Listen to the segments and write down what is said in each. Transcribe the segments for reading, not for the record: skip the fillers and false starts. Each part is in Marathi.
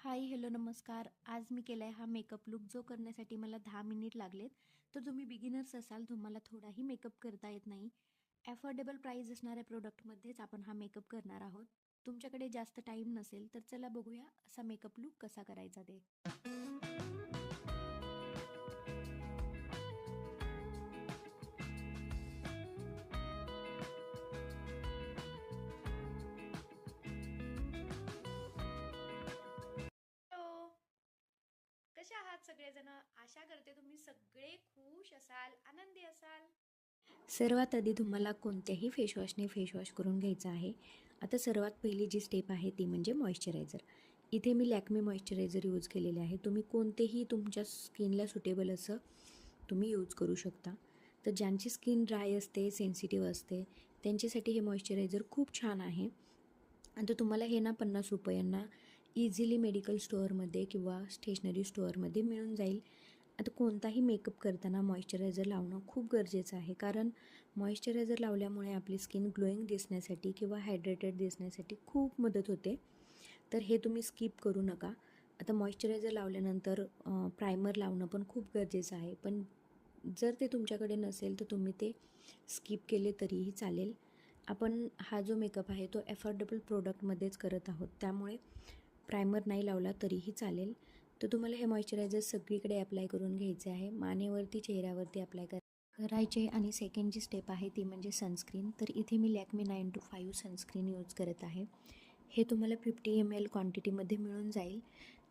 हाय, हॅलो, नमस्कार. आज मी केला आहे हा मेकअप लूक जो करण्यासाठी मला 10 मिनिट लागलेत. तर तुम्ही बिगिनर्स असाल, तुम्हाला थोडाही मेकअप करता येत नाही. अफोर्डेबल प्राईस असणाऱ्या प्रोडक्टमध्येच आपण हा मेकअप करणार आहोत. तुमच्याकडे जास्त टाईम नसेल तर चला बघूया असा मेकअप लूक कसा करायचा ते. हॅलो, कसे आहात सगळेजण? आशा करते तुम्ही सगळे खुश असाल, आनंदी असाल. सर्वात आधी तुम्हाला कोणत्याही फेसवॉशने फेसवॉश करून घ्यायचं आहे. आता सर्वात पहिली जी स्टेप आहे ती म्हणजे मॉइश्चरायझर. इथे मी लॅक्मे मॉइश्चरायझर यूज केलेले आहे. तुम्ही कोणतेही तुमच्या स्किनला सुटेबल असं तुम्ही यूज करू शकता. तर ज्यांची स्किन ड्राय असते, सेन्सिटिव्ह असते, त्यांच्यासाठी हे मॉइश्चरायझर खूप छान आहे. आणि तर तुम्हाला हे ना ₹50 इझिली मेडिकल स्टोअरमध्ये किंवा स्टेशनरी स्टोअरमध्ये मिळून जाईल. आता कोणताही मेकअप करताना मॉइश्चरायझर लावणं खूप गरजेचं आहे, कारण मॉइश्चरायझर लावल्यामुळे आपली स्किन ग्लोईंग दिसण्यासाठी किंवा हायड्रेटेड दिसण्यासाठी खूप मदत होते. तर हे तुम्ही स्किप करू नका. आता मॉइश्चरायझर लावल्यानंतर प्रायमर लावणं पण खूप गरजेचं आहे, पण जर ते तुमच्याकडे नसेल तर तुम्ही ते स्किप केले तरीही चालेल. आपण हा जो मेकअप आहे तो अफोर्डेबल प्रोडक्टमध्येच करत आहोत, त्यामुळे प्रायमर नाही लावला तरीही चालेल. तर तुम्हाला हे मॉइश्चरायझर सगळीकडे अप्लाय करून घ्यायचे आहे. मानेवरती, चेहऱ्यावरती अप्लाय करायचे. आणि सेकंड जी स्टेप आहे ती म्हणजे सनस्क्रीन. तर इथे मी लॅक्मे 9to5 सनस्क्रीन यूज करत आहे. हे तुम्हाला 50 ml क्वांटिटीमध्ये मिळून जाईल.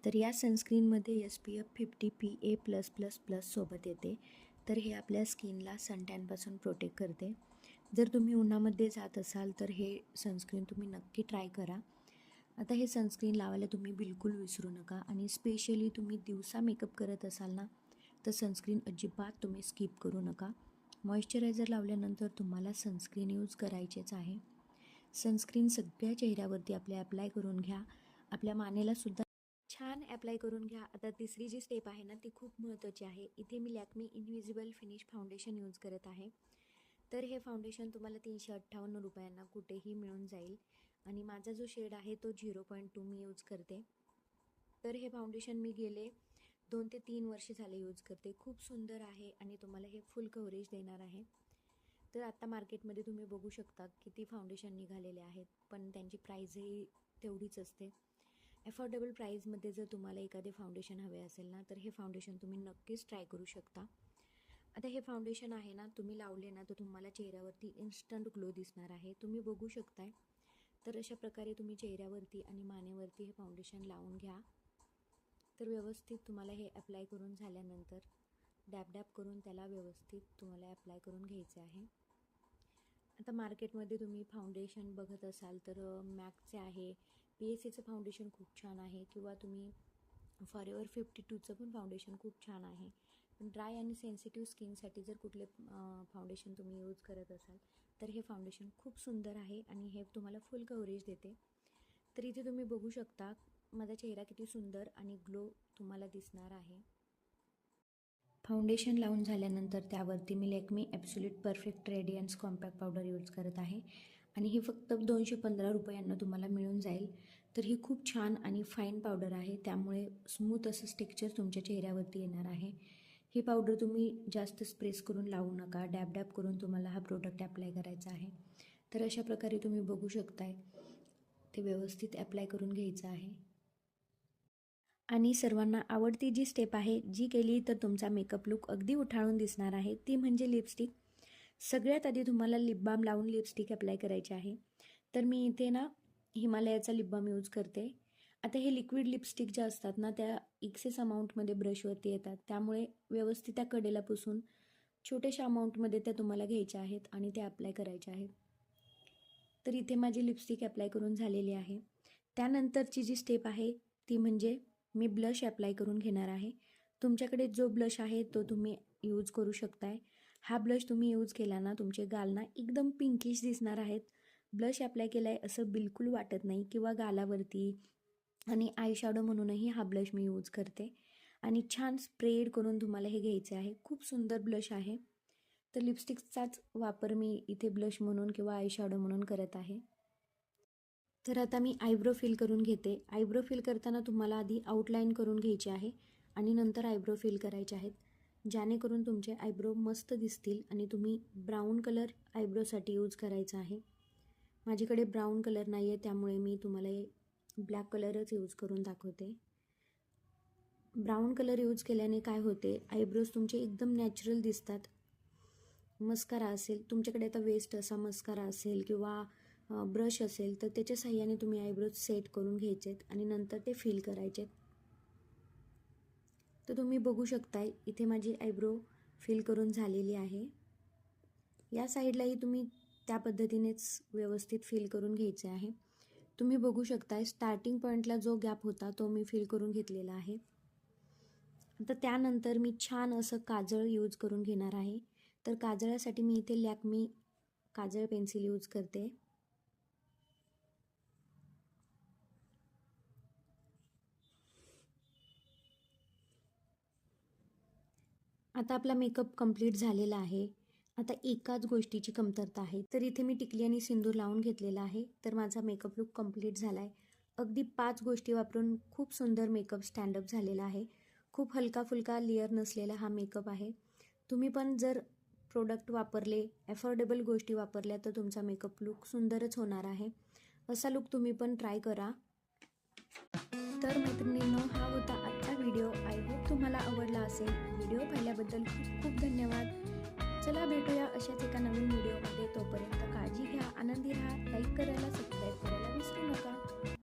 तर या सनस्क्रीनमध्ये SPF 50 PA+++ सोबत येते. तर हे आपल्या स्किनला सनटॅनपासून प्रोटेक्ट करते. जर तुम्ही उन्हामध्ये जात असाल तर हे सनस्क्रीन तुम्ही नक्की ट्राय करा. आता हे सनस्क्रीन लावायला तुम्ही बिलकुल विसरू नका. आणि स्पेशली तुम्ही दिवसा मेकअप करत असाल ना, तर सनस्क्रीन अजिबात तुम्ही स्किप करू नका. मॉइश्चरायझर लावल्यानंतर तुम्हाला सनस्क्रीन यूज करायचेच आहे. सनस्क्रीन सगळ्या चेहऱ्यावरती आपल्या अप्लाय करून घ्या. आपल्या मानेलासुद्धा छान अप्लाय करून घ्या. आता तिसरी जी स्टेप आहे ना, ती खूप महत्त्वाची आहे. इथे मी Lakme invisible finish foundation use करत आहे. तर हे फाउंडेशन तुम्हाला ₹358 कुठेही मिळून जाईल. आणि माझा जो शेड आहे तो 0.2 मी यूज करते. तर हे फाउंडेशन मी गेले 2 ते 3 वर्ष झाले यूज करते. खूप सुंदर आहे आणि तुम्हाला हे फुल कव्हरेज देणार आहे. तर आत्ता मार्केटमध्ये तुम्ही बघू शकता किती फाउंडेशन निघालेले आहेत, पण त्यांची प्राईजही तेवढीच असते. अफोर्डेबल प्राईजमध्ये जर तुम्हाला एखादे फाउंडेशन हवे असेल ना, तर हे फाउंडेशन तुम्ही नक्कीच ट्राय करू शकता. आता हे फाउंडेशन आहे ना, तुम्ही लावले ना तर तुम्हाला चेहऱ्यावरती इन्स्टंट ग्लो दिसणार आहे. तुम्ही बघू शकताय. तर अशा प्रकारे तुम्ही चेहऱ्यावरती आणि मानेवरती हे फाउंडेशन लावून घ्या. तर व्यवस्थित तुम्हाला हे अप्लाय करून झाल्यानंतर डॅब डॅब करून त्याला व्यवस्थित तुम्हाला अप्लाय करून घ्यायचे आहे. आता मार्केटमध्ये तुम्ही फाउंडेशन बघत असाल तर मॅकचे आहे, PSAचं फाउंडेशन खूप छान आहे, किंवा तुम्ही फॉरेवर 52चं पण फाउंडेशन खूप छान आहे. पण ड्राय आणि सेन्सिटिव्ह स्किनसाठी जर कुठले फाउंडेशन तुम्ही यूज करत असाल तर हे फाउंडेशन खूप सुंदर आहे आणि हे तुम्हाला फुल कव्हरेज देते. तर इथे तुम्ही बघू शकता माझा चेहरा किती सुंदर आणि ग्लो तुम्हाला दिसणार आहे. फाउंडेशन लावून झाल्यानंतर त्यावरती मी Lakme absolute perfect radiance compact powder use करत आहे. आणि ही फक्त ₹215 तुम्हाला मिळून जाईल. तर ही खूप छान आणि फाईन पावडर आहे, त्यामुळे स्मूथ असं टेक्स्चर तुमच्या चेहऱ्यावरती येणार आहे. ही पावडर तुम्ही जास्त स्प्रेस करून लावू नका. डॅब डॅब करून तुम्हाला हा प्रोडक्ट अप्लाय करायचा आहे. तर अशा प्रकारे तुम्ही बघू शकताय ते व्यवस्थित अप्लाय करून घ्यायचं आहे. आणि सर्वांना आवडती जी स्टेप आहे, जी केली तर तुमचा मेकअप लूक अगदी उठाळून दिसणार आहे, ती म्हणजे लिपस्टिक. सगळ्यात आधी तुम्हाला लिप बाम लावून लिपस्टिक अप्लाय करायची आहे. तर मी इथे ना हिमालयाचा लिप बाम यूज करते. आता हे लिक्विड लिपस्टिक ज्या असतात ना, त्या एक्सेस अमाऊंटमध्ये ब्रशवरती येतात, त्यामुळे व्यवस्थित त्या कडेला पुसून छोट्याशा अमाऊंटमध्ये त्या तुम्हाला घ्यायच्या आहेत आणि त्या अप्लाय करायच्या आहेत. तर इथे माझी लिपस्टिक अप्लाय करून झालेली आहे. त्यानंतरची जी स्टेप आहे ती म्हणजे मी ब्लश अप्लाय करून घेणार आहे. तुमच्याकडे जो ब्लश आहे तो तुम्ही यूज करू शकताय. हा ब्लश तुम्ही यूज केला ना, तुमचे गाल ना एकदम पिंकिश दिसणार आहेत. ब्लश अप्लाय केला आहे असं बिलकुल वाटत नाही, किंवा गालावरती आणि आय शॅडो म्हणूनही हा ब्लश मी यूज करते. आणि छान स्प्रेड करून तुम्हाला हे घ्यायचे आहे. खूप सुंदर ब्लश आहे. तर लिपस्टिकचाच वापर मी इथे ब्लश म्हणून किंवा आय शॅडो म्हणून करत आहे. तर आता मी आयब्रो फिल करून घेते. आयब्रो फिल करताना तुम्हाला आधी आउटलाईन करून घ्यायची आहे आणि नंतर आयब्रो फिल करायचे आहेत, जेणेकरून तुमचे आयब्रो मस्त दिसतील. आणि तुम्ही ब्राऊन कलर आयब्रोसाठी यूज करायचा आहे. माझ्याकडे ब्राऊन कलर नाही आहे, त्यामुळे मी तुम्हाला ब्लॅक कलरच यूज करून दाखवते. ब्राऊन कलर यूज केल्याने काय होते, आयब्रोज तुमचे एकदम नॅचरल दिसतात. मस्कारा असेल तुमच्याकडे, आता वेस्ट असा मस्कारा असेल किंवा ब्रश असेल तर त्याच्या साहाय्याने तुम्ही आयब्रोज सेट करून घ्यायचेत आणि नंतर ते फिल करायचेत. तर तुम्ही बघू शकताय इथे माझी आयब्रो फिल करून झालेली आहे. या साईडलाही तुम्ही त्या पद्धतीनेच व्यवस्थित फिल करून घ्यायचे आहे. तुम्ही बघू शकताय स्टार्टिंग पॉईंटला जो गॅप होता तो मी फिल करून घेतलेला आहे. आता त्यानंतर मी छान असं काजळ यूज करून घेणार आहे. तर काजळासाठी मी इथे लॅक्मी काजळ पेन्सिल यूज करते. आता आपला मेकअप कंप्लीट झालेला आहे. आता एकाच गोष्टीची कमतरता आहे, तर इथे मी टिकली आणि सिंदूर लावून घेतलेला आहे. तर माझा मेकअप लुक कंप्लीट झाला आहे. अगदी 5 गोष्टी वापरून खूप सुंदर मेकअप स्टँडअप झालेला आहे. खूप हलका फुलका लेअर नसलेला हा मेकअप आहे. तुम्ही पण जर प्रोडक्ट वापरले, अफोर्डेबल गोष्टी वापरल्या तर तुमचा मेकअप लुक सुंदरच होणार आहे. असा लुक तुम्ही पण ट्राय करा. तर मैत्रिणींनो, हा होता आजचा व्हिडिओ. आय होप तुम्हाला आवडला असेल. व्हिडिओ पाहिल्याबद्दल खूप खूप धन्यवाद. चला भेटूया अशाच एका नवीन व्हिडिओमध्ये. तोपर्यंत काळजी घ्या, आनंदी राहा. लाईक करायला, सबस्क्राईब करायला विसरू नका.